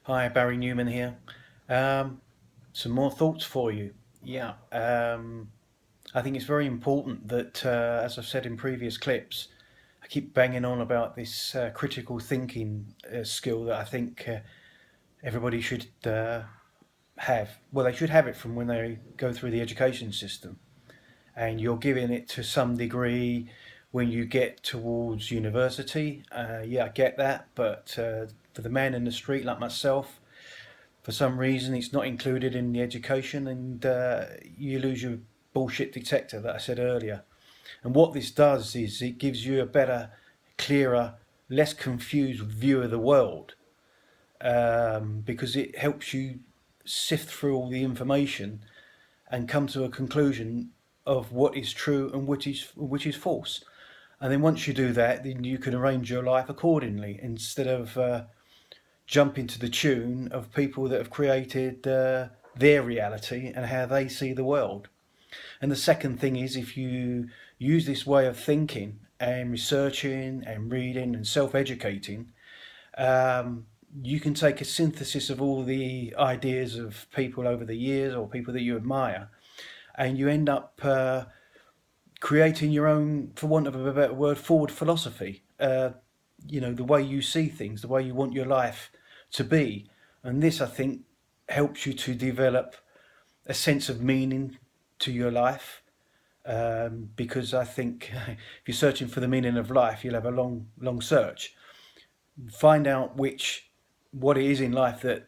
Hi, Barry Newman here. Some more thoughts for you. Yeah, I think it's very important that, as I've said in previous clips, I keep banging on about this critical thinking skill that I think everybody should have. Well, they should have it from when they go through the education system. And you're giving it to some degree when you get towards university. Yeah, I get that. But for the man in the street like myself, for some reason it's not included in the education, and you lose your bullshit detector that I said earlier. And what this does is it gives you a better, clearer, less confused view of the world, because it helps you sift through all the information and come to a conclusion of what is true and which is false. And then once you do that, then you can arrange your life accordingly instead of jumping to the tune of people that have created their reality and how they see the world. And the second thing is, if you use this way of thinking and researching and reading and self-educating, um, you can take a synthesis of all the ideas of people over the years or people that you admire, and you end up creating your own, for want of a better word, forward philosophy. The way you see things, the way you want your life to be. And this, I think, helps you to develop a sense of meaning to your life. Because I think if you're searching for the meaning of life, you'll have a long, long search. Find out what it is in life that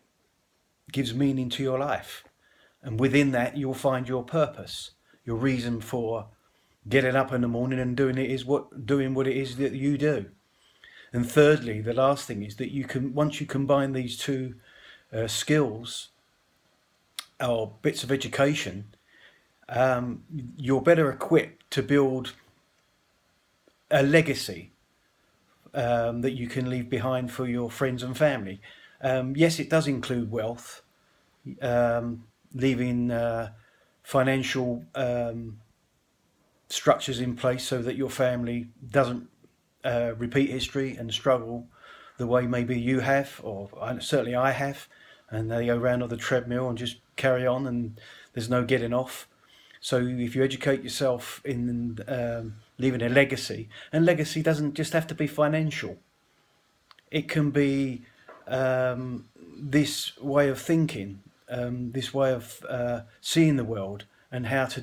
gives meaning to your life. And within that, you'll find your purpose, your reason for getting up in the morning and doing what it is that you do. And thirdly, the last thing is that once you combine these two skills or bits of education, you're better equipped to build a legacy that you can leave behind for your friends and family. Yes, it does include wealth, leaving financial structures in place so that your family doesn't repeat history and struggle the way maybe you have, or certainly I have, and they go around on the treadmill and just carry on, and there's no getting off. So if you educate yourself in leaving a legacy, and legacy doesn't just have to be financial. It can be this way of thinking, this way of seeing the world, and how to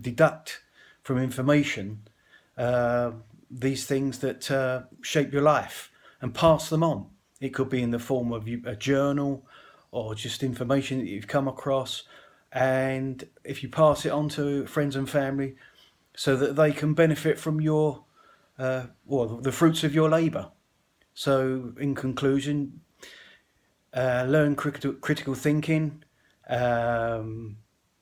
deduct from information these things that shape your life and pass them on. It could be in the form of a journal or just information that you've come across. And if you pass it on to friends and family so that they can benefit from the fruits of your labour. So in conclusion, learn critical thinking,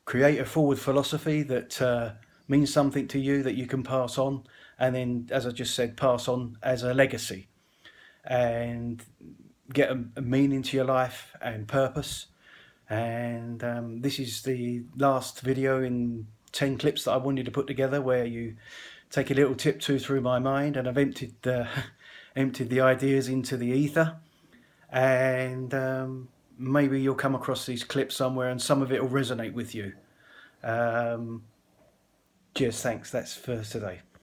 create a forward philosophy that means something to you that you can pass on, and then, as I just said, pass on as a legacy, and get a meaning to your life and purpose. And this is the last video in 10 clips that I wanted to put together, where you take a little tiptoe through my mind, and I've emptied the ideas into the ether. And maybe you'll come across these clips somewhere and some of it will resonate with you. Cheers, thanks, that's for today.